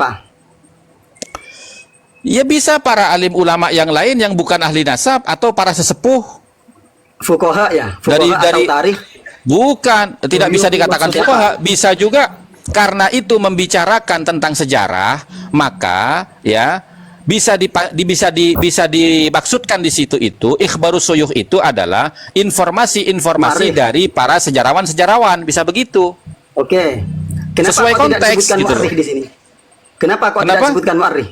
siapa? Ya bisa para alim ulama yang lain yang bukan ahli nasab atau para sesepuh. Fuqaha ya? Fuqaha atau tarikh? Bukan, tidak bisa dikatakan maksudnya fuqaha, bisa juga karena itu membicarakan tentang sejarah, maka ya bisa dimaksudkan di situ itu ikhbarus suyukh itu adalah informasi-informasi dari para sejarawan-sejarawan, bisa begitu. Oke. Kenapa Sesuai kok tidak konteks disebutkan gitu mu'arrikh di sini? Kenapa kok tidak Kenapa? disebutkan mu'arrikh?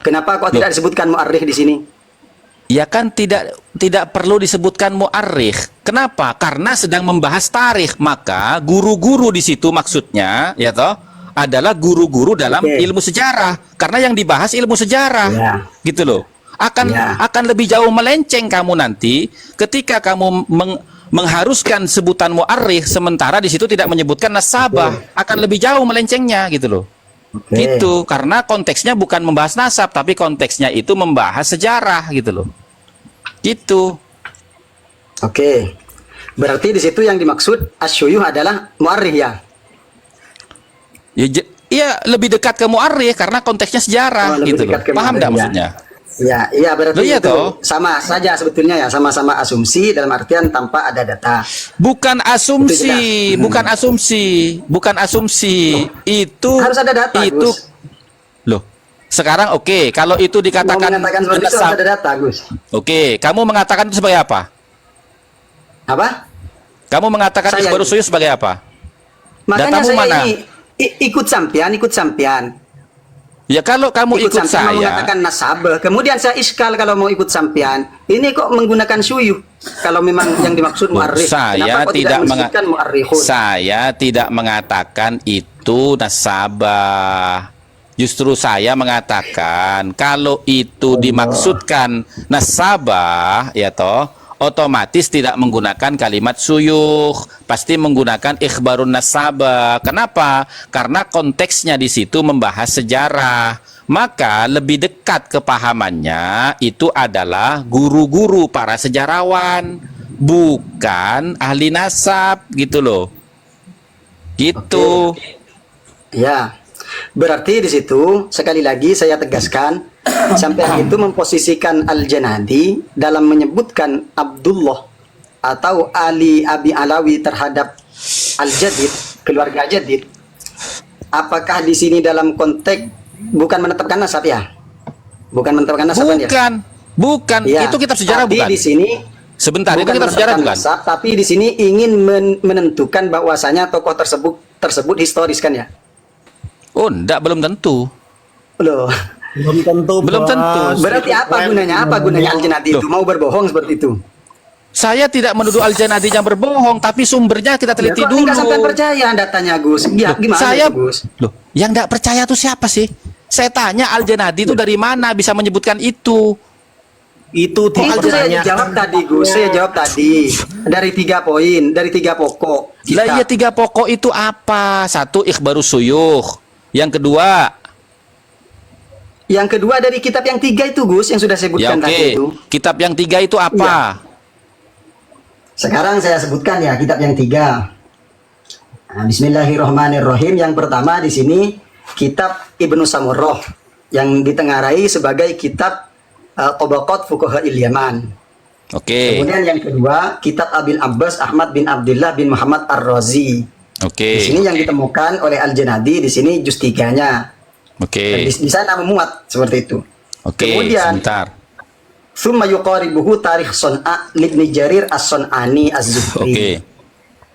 Kenapa kok tidak disebutkan mu'arrikh di sini? Ya kan tidak perlu disebutkan mu'arrikh. Kenapa? Karena sedang membahas tarikh, maka guru-guru di situ maksudnya ya toh adalah guru-guru dalam ilmu sejarah. Karena yang dibahas ilmu sejarah. Gitu loh. Akan lebih jauh melenceng kamu nanti ketika kamu mengharuskan sebutan mu'arrikh sementara di situ tidak menyebutkan nasabah, akan lebih jauh melencengnya gitu loh. Gitu, karena konteksnya bukan membahas nasab, tapi konteksnya itu membahas sejarah gitu loh. Gitu. Oke. Berarti di situ yang dimaksud asyuyuh adalah mu'arrikh ya? Iya, lebih dekat ke mu'arrikh karena konteksnya sejarah gitu loh. Paham enggak maksudnya? Ya, iya berarti iya itu toh? sama saja sebetulnya ya, sama-sama asumsi dalam artian tanpa ada data. Bukan asumsi, bukan asumsi. Itu harus ada data, itu. Gus. Loh, sekarang oke, kalau itu dikatakan seperti itu harus ada data, Gus. Oke, kamu mengatakan itu sebagai apa? Apa? Kamu mengatakan ikhbarus suyukh sebagai apa? Makanya Datamu saya mana? ini ikut sampean. Ya kalau kamu ikut saya mengatakan nasabah, kemudian saya iskal kalau mau ikut sampean, ini kok menggunakan syuyuh kalau memang yang dimaksud mu'arrikh. Saya tidak mengatakan itu nasabah. Justru saya mengatakan kalau itu dimaksudkan nasabah ya toh otomatis tidak menggunakan kalimat suyukh, pasti menggunakan ikhbarun nasabah. Kenapa? Karena konteksnya di situ membahas sejarah. Maka lebih dekat kepahamannya itu adalah guru-guru para sejarawan, bukan ahli nasab gitu loh. Gitu. Ya. Berarti di situ sekali lagi saya tegaskan sampai itu memposisikan Al-Janadi dalam menyebutkan Abdullah atau Ali Abi Alawi terhadap Al-Jadid, keluarga Jadid. Apakah di sini dalam konteks bukan menetapkan nasab ya? Bukan menetapkan nasab ya? Bukan. Ya, itu kitab sejarah bukan. Di sini sebentar, itu kitab sejarah bukan. Nasab, tapi di sini ingin menentukan bahwasanya tokoh tersebut historis kan ya? Oh, enggak, belum tentu. Loh. Belum tentu. Berarti apa gunanya? Apa gunanya Al-Janadi itu? Mau berbohong seperti itu? Saya tidak menuduh Al-Janadi yang berbohong, tapi sumbernya kita teliti dulu. Enggak sampai percaya datanya, Gus. Ya, gimana saya, itu, Gus? Loh, yang enggak percaya itu siapa sih? Saya tanya Al-Janadi itu dari mana bisa menyebutkan itu? Itu saya jawab tadi, Gus. Saya jawab tadi dari 3 poin, dari 3 pokok. Lah iya 3 pokok itu apa? 1 ikhbarus suyukh. Yang kedua dari kitab yang 3 itu, Gus, yang sudah saya sebutkan tadi itu. Kitab yang 3 itu apa? Ya. Sekarang saya sebutkan ya kitab yang 3. Nah, Bismillahirrahmanirrahim. Yang pertama di sini kitab Ibnu Samurrah yang ditengarai sebagai kitab Tabaqat Fuqaha Yaman. Kemudian yang kedua kitab Abil Abbas Ahmad bin Abdullah bin Muhammad Ar-Razi. Di sini yang ditemukan oleh Al-Janadi di sini juz 3-nya. Di sana memuat seperti itu. Kemudian Tsumma yuqaribuhu tarikh Son'a Ibnu Jarir As-Son'ani Az-Zuhri.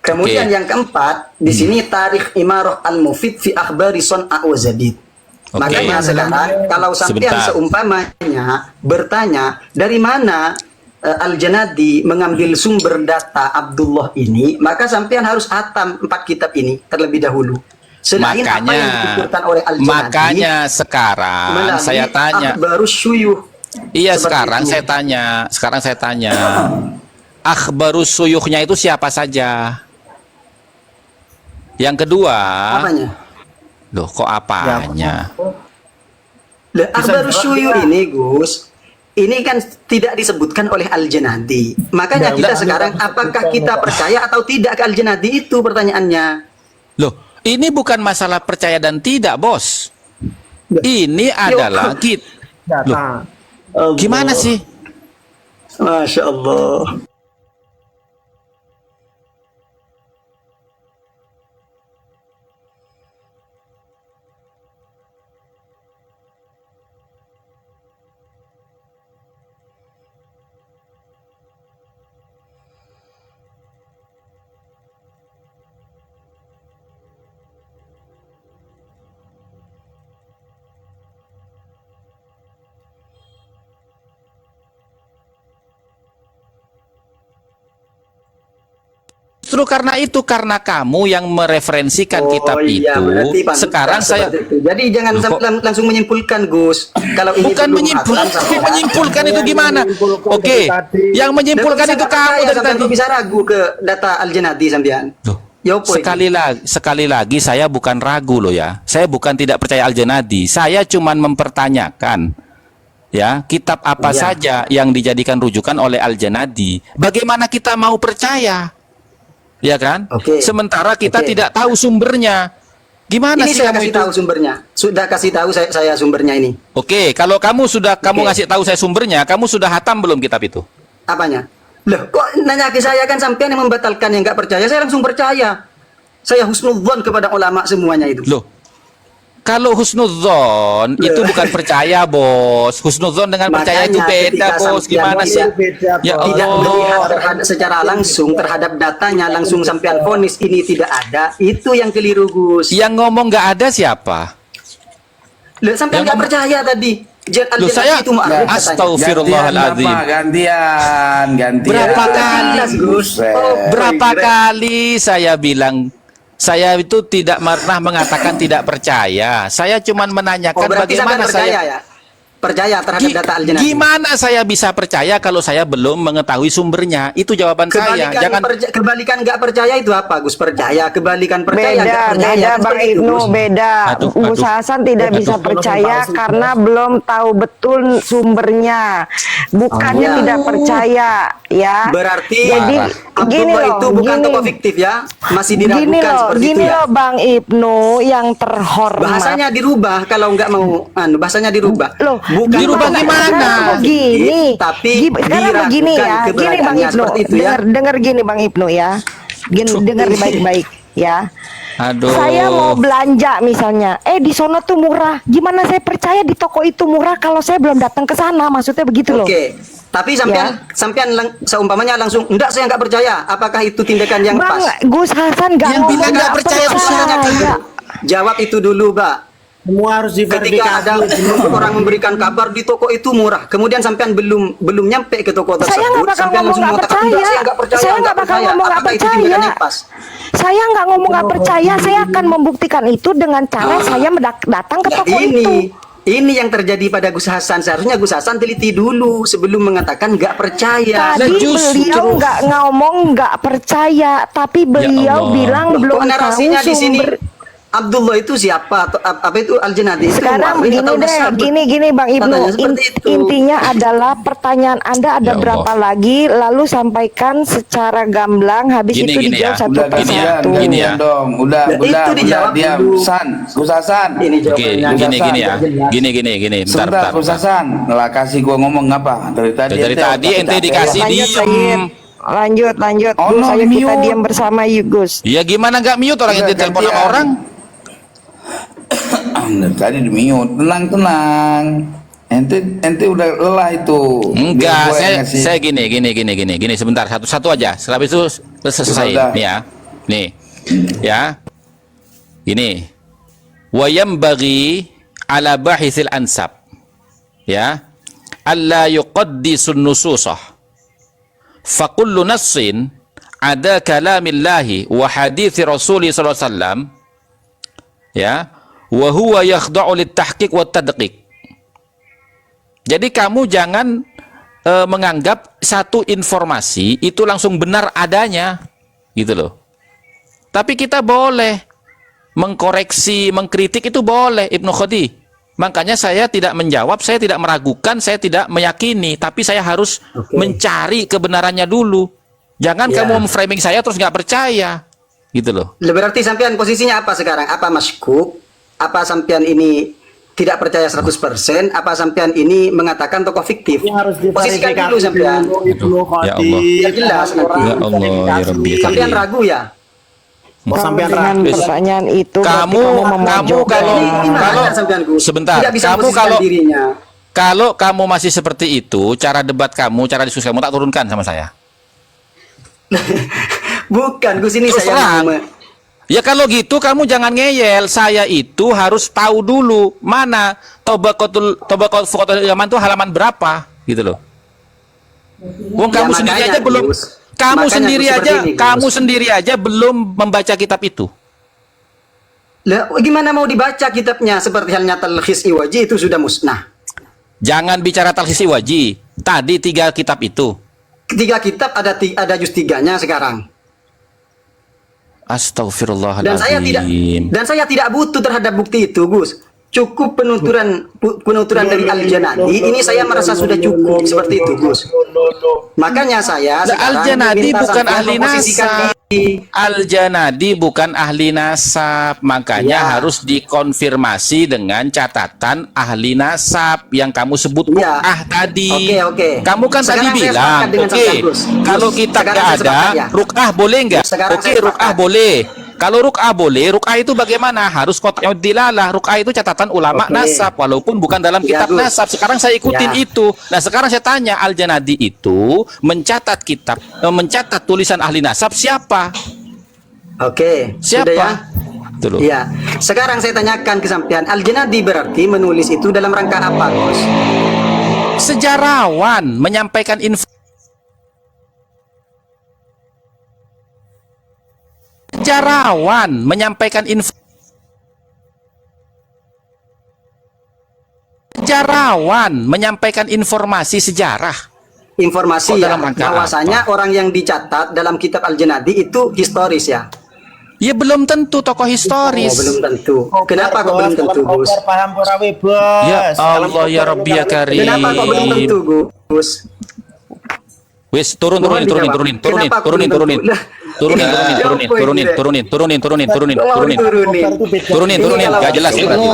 Kemudian yang keempat di sini tarikh Imarah Al-Mufid fi akhbari Son'a wa Zadid. Makanya sekarang kalau sampean seumpamanya bertanya dari mana Al-Janadi mengambil sumber data Abdullah ini, maka sampean harus hatam 4 kitab ini terlebih dahulu. Selain apa yang dipikirkan oleh Al-Janadi. Makanya sekarang saya tanya. Baru syuyuh. Iya, sekarang saya tanya. Akhbarus suyukhnya itu siapa saja? Yang kedua. Apanya? Loh, kok apanya? Akhbarus syuyuh ini, Gus. Ini kan tidak disebutkan oleh Al-Janadi. Makanya kita sekarang apakah kita percaya atau tidak ke Al-Janadi itu pertanyaannya. Loh, ini bukan masalah percaya dan tidak, Bos. Ini adalah Loh, data. gimana sih? Masya Allah. Justru karena itu, karena kamu yang mereferensikan kitab iya, itu, berarti pantas sekarang saya seperti itu. Jadi jangan langsung menyimpulkan, Gus. Kalau ini bukan belum menyimpulkan, hafal, sampai menyimpulkan itu gimana? menyimpulkan Oke, dari tadi. yang menyimpulkan itu kamu dari tadi. Bisa ragu ke data Al-Janadi sampean. Loh, Ya apa ini? sekali lagi saya bukan ragu loh ya. Saya bukan tidak percaya Al-Janadi. Saya cuman mempertanyakan ya, kitab apa Iya. saja yang dijadikan rujukan oleh Al-Janadi. Bagaimana kita mau percaya? Ya kan? Oke. Sementara kita Oke. tidak tahu sumbernya. Gimana Ini sih sudah kamu kasih itu? tahu sumbernya. Sudah kasih tahu saya sumbernya ini. Oke, kalau kamu Oke. ngasih tahu saya sumbernya, kamu sudah hatam belum kitab itu? Apanya? Loh, kok nanya ke saya, kan sampean yang membatalkan, yang nggak percaya. Saya langsung percaya. Saya husnudzon kepada ulama semuanya itu. Loh, kalau husnudzon itu bukan percaya, Bos. Husnudzon dengan percaya itu Makanya beda, ketika Bos. sampean Gimana sih? beda, Ya Bos. Tidak melihat Allah. terhadap secara langsung terhadap datanya, langsung sampean vonis ini tidak ada, itu yang keliru, Gus. Yang ngomong nggak ada siapa? Loh, sampean Yang nggak ngomong- percaya tadi. Loh, saya itu mu'arif katanya. Astaghfirullahaladzim. Gantian. Berapa kali, Jelas, Gus. Oh, Berapa keren. kali saya bilang saya itu tidak pernah mengatakan tidak percaya. Saya cuman Oh, menanyakan berarti sampean bagaimana percaya saya ya? Percaya terhadap data Al-Janadi. gimana saya bisa percaya kalau saya belum mengetahui sumbernya? Itu jawaban saya. Jangan Kebalikan nggak percaya itu apa, Gus? Percaya, kebalikan percaya nggak Beda, percaya. beda Kan Bang seperti itu, Ibnu, Gus. beda. Aduh, Gus aduh. Hasan tidak Aduh. bisa percaya Palsu. karena belum tahu betul sumbernya. Bukannya Oh. tidak percaya, ya. Berarti Jadi gini Abdullah loh, itu bukan gini. tokoh fiktif ya? Masih Gini diragukan loh, seperti gini itu ya? loh Bang Ibnu yang terhormat. Bahasanya dirubah kalau nggak mau, bahasanya dirubah. Loh, Bukan dirubah tokoh gimana? fiktif, Begini, tapi sekarang begini diragukan ya, gini Bang keberadaannya Ibnu, seperti itu ya. dengar gini Bang Ibnu ya, gini dengar baik-baik ya. Aduh. Saya mau belanja misalnya, di sono tuh murah. Gimana saya percaya di toko itu murah kalau saya belum datang ke sana? Maksudnya begitu loh. Oke. Tapi sampean seumpamanya langsung enggak, saya nggak percaya. Apakah itu tindakan yang Bang pas? Gus Hasan nggak Yang ngomong bilang nggak percaya itu siapa? Jawab itu dulu, Mbak. Semua harus Ketika ada diverifikasi. orang memberikan kabar di toko itu murah, kemudian sampean belum nyampe ke toko tersebut, Saya nggak bakal sampean ngomong langsung nggak mengatakan, percaya. "Enggak, saya nggak percaya, Saya nggak nggak bakal percaya." ngomong nggak Apakah itu tindakan percaya. yang pas? Saya nggak ngomong nggak percaya. Saya akan membuktikan itu dengan cara saya datang ke Nah, toko itu. ini yang terjadi pada Gus Hasan. Seharusnya Gus Hasan teliti dulu sebelum mengatakan nggak percaya. Tadi justru- beliau nggak ngomong nggak percaya, tapi beliau Allah. bilang Loh, belum kok narasinya tahu di sini sumber. Abdullah itu siapa? Atau apa itu Al-Janadi? Itu Sekarang mu'arif begini atau deh, musabab? gini Bang Ibnu. Katanya seperti itu. Intinya adalah pertanyaan Anda ada Ya Allah. berapa lagi, lalu sampaikan secara gamblang, habis Gini, itu gini dijawab ya. satu Udah persatu. gini ya. dong. Udah, Ya, itu dijawab diam. dulu. San, Gus Hasan. Ini Oke, jawabannya. gini ya. Gini. Bentar, Sebentar, Gus Hasan. Lah kasih gua ngomong apa? Dari tadi. Dari tadi ente dikasih Lanjut, diem. Sayyid. Lanjut. Oh, Gus, no, ayo kita mute. diam bersama yuk Gus. Ya gimana nggak mute orang Udah, ente telepon sama gantian. orang? Dari tadi di mute. Tenang. Ente udah lelah itu. Biar Enggak, gua yang ngasih. saya gini sebentar, satu aja. Setelah itu selesai. Sudah. Nih ya. Nih. Ya. Ini. Wa yambaghi ala bahithil ansab. Ya. Alla yuqaddisun nususah. Fa kullu nassin ada kalamillahi wa hadithi Rasuli sallallahu alaihi wasallam. Ya. Wa huwa yakhda'u lit-tahqiq wa tadqiq. Jadi kamu jangan menganggap satu informasi itu langsung benar adanya, gitu loh. Tapi kita boleh mengkoreksi, mengkritik itu boleh, Ibnu Khodi. Makanya saya tidak menjawab, saya tidak meragukan, saya tidak meyakini, tapi saya harus mencari kebenarannya dulu. Jangan Ya. kamu framing saya terus nggak percaya, gitu loh. Berarti sampean posisinya apa sekarang? Apa maskuk? Apa sampean ini tidak percaya 100%, apa sampean ini mengatakan tokoh fiktif? Ini harus Posisikan diverifikasi dulu sampean. dulu, Ibnu Ya Allah. Khatib. Ya jelas nanti. Ya Allah, ya Rabbi. Sampean ragu ya? Oh, Kalau sampean dengan ragu. pertanyaan itu berarti Kamu memojokkan. kalau Ini gimana kalau sampean, Gus? sebentar, Tidak bisa kamu memposisikan kalau dirinya. kalau kamu masih seperti itu, cara debat kamu, cara diskusi kamu tak turunkan sama saya. Bukan, Gus, ini Terus saya terang. mau Ya kalau gitu kamu jangan ngeyel. Saya itu harus tahu dulu mana Tobaqatul Yaman itu halaman berapa gitu loh. Wong Ya, kamu sendiri makanya, aja belum Gus. kamu Makanya, sendiri Gus, aja seperti ini, Gus. kamu sendiri aja belum membaca kitab itu. Lah, gimana mau dibaca kitabnya? Seperti halnya Talkhis Iwaji itu sudah musnah. Jangan bicara talhis waji. Tadi 3 kitab itu. 3 kitab ada juz 3-nya sekarang. Astagfirullahaladzim. Dan saya tidak butuh terhadap bukti itu, Gus. Cukup penuturan dari Al-Janadi. Ini saya merasa sudah cukup seperti itu, Gus. Makanya saya Nah, sekarang Al-Janadi meminta bukan sampean ahli memposisikan nasab. diri. Al-Janadi bukan ahli nasab, makanya Ya. harus dikonfirmasi dengan catatan ahli nasab yang kamu sebut Ya. tadi. Oke. Kamu kan Sekarang tadi saya bilang, sepakat dengan oke, sampean, Gus. kalau Gus, kitab sekarang nggak saya ada, sepakat ya. ruk'ah boleh nggak? Sekarang Oke, saya ruk'ah sepakat. boleh. Kalau ruk'ah boleh, ruk'ah itu bagaimana? Harus qat'iyud dilalah. Ruk'ah itu catatan ulama Oke. nasab, walaupun bukan dalam Ya, kitab Gus. nasab. Sekarang saya ikutin Ya. itu. Nah, sekarang saya tanya, Al-Janadi itu mencatat tulisan ahli nasab siapa? Oke, Siapa? sudah ya? Itu loh. Iya. Sekarang saya tanyakan ke sampean, Al-Janadi berarti menulis itu dalam rangka apa, Gus? Sejarawan menyampaikan info. Sejarawan menyampaikan info. Sejarawan menyampaikan informasi sejarah. Informasi Kok ya, dalam rangka bahwasanya orang yang dicatat dalam kitab Al-Janadi itu historis ya. Ya belum tentu tokoh historis. Oh, belum tentu. Kenapa kok belum tentu, Gus? Paham purawe, Bos. Ya Allah ya Rabbi ya Karim. Kenapa kok belum tentu, Gus? Wis turunin. Mohon dijawab. Kenapa kok belum tentu? Lah, Turunin, gak jelas ya berarti.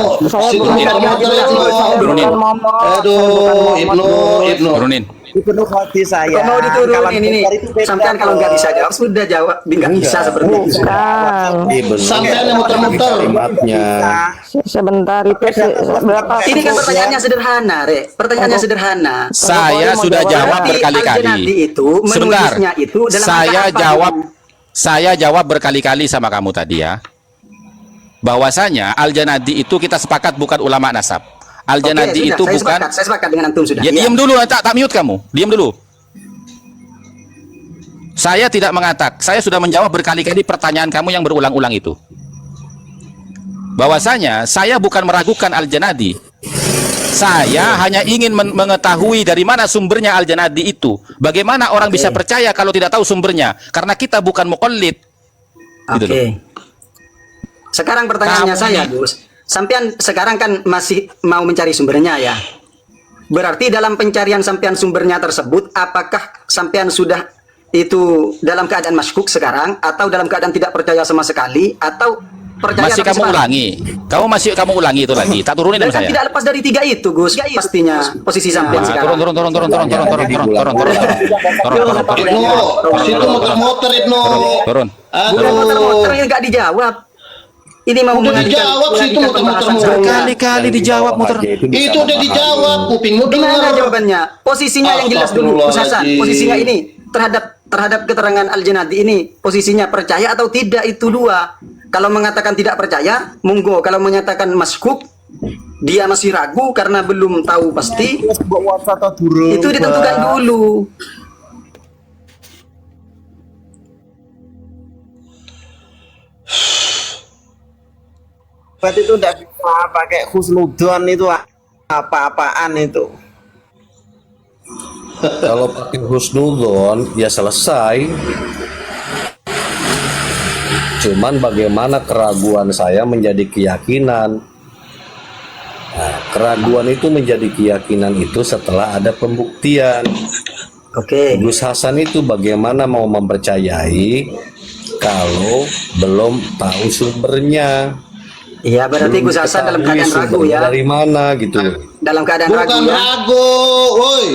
Turunin. Aduh, Ibnu. Turunin. Ibnu Khatib saya. Kok mau diturunin ini? Sampean kalau nggak bisa jawab, sudah jawab. Nggak bisa seperti itu. Bukan. Sampean yang muter-muter. kalimatnya. Sebentar itu berapa? Ini kan pertanyaannya sederhana, Rek. Pertanyaannya sederhana. Saya sudah jawab Berarti berkali-kali. Al-Janadi itu Sebentar. menulisnya itu dalam Saya rangka apa? jawab. Saya jawab berkali-kali sama kamu tadi ya. Bahwasanya Al-Janadi itu kita sepakat bukan ulama nasab. Al-Janadi Oke, itu sudah, bukan. saya sepakat dengan antum sudah. Ya, Iya. diam dulu, tak mute kamu. Diam dulu. Saya tidak mengatakan, saya sudah menjawab berkali-kali pertanyaan kamu yang berulang-ulang itu. Bahwasanya saya bukan meragukan Al-Janadi. Saya hanya ingin mengetahui dari mana sumbernya Al-Janadi itu. Bagaimana orang bisa percaya kalau tidak tahu sumbernya? Karena kita bukan muqallid. Gitu Oke. loh. Sekarang pertanyaannya Kamu saya, nih. Gus. Sampean sekarang kan masih mau mencari sumbernya ya. Berarti dalam pencarian sampean sumbernya tersebut, apakah sampean sudah itu dalam keadaan masykuk sekarang, atau dalam keadaan tidak percaya sama sekali, atau percaya Masih tapi kamu sepakat? ulangi. Kamu ulangi itu lagi. Tak turunin Dan sama kan saya. tidak lepas dari 3 itu, Gus. Pastinya posisi sampean Nah, sekarang. turun. Ibnu, situ muter-muter, Ibnu. Turun. Bukan motor-motor yang nggak dijawab. Ini mau Udah dijawab situ muter-muter mulu. Berkali-kali dijawab muter. Itu udah dijawab, kupingmu Gimana dengar. jawabannya? Posisinya yang jelas dulu, Gus Hasan. Astagfirullahaladzim. Posisinya ini terhadap keterangan Al-Janadi ini, posisinya percaya atau tidak, itu 2. Kalau mengatakan tidak percaya, monggo. Kalau menyatakan masykuk, dia masih ragu karena belum tahu pasti, itu ditentukan dulu. Berarti itu tidak bisa pakai husnudon itu apa-apaan itu. Kalau pakai husnudon ya selesai. Cuman bagaimana keraguan saya menjadi keyakinan. Nah, keraguan itu menjadi keyakinan itu setelah ada pembuktian. Oke. Gus Hasan itu bagaimana mau mempercayai kalau belum tahu sumbernya. Iya, berarti Gus Hasan dalam keadaan ragu sumbernya ya. dari mana gitu. Dalam keadaan ragu Bukan ya. ragu, woi.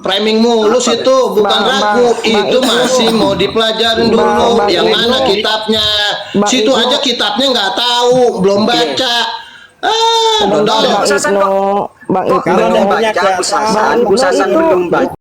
Framing mulus itu bukan ragu, itu masih mau dipelajarin dulu. Yang mana kitabnya? Situ aja kitabnya nggak tahu, belum baca. Dodol. Bang Ibnu, Bang Ibnu. Belum baca Gus Hasan belum baca.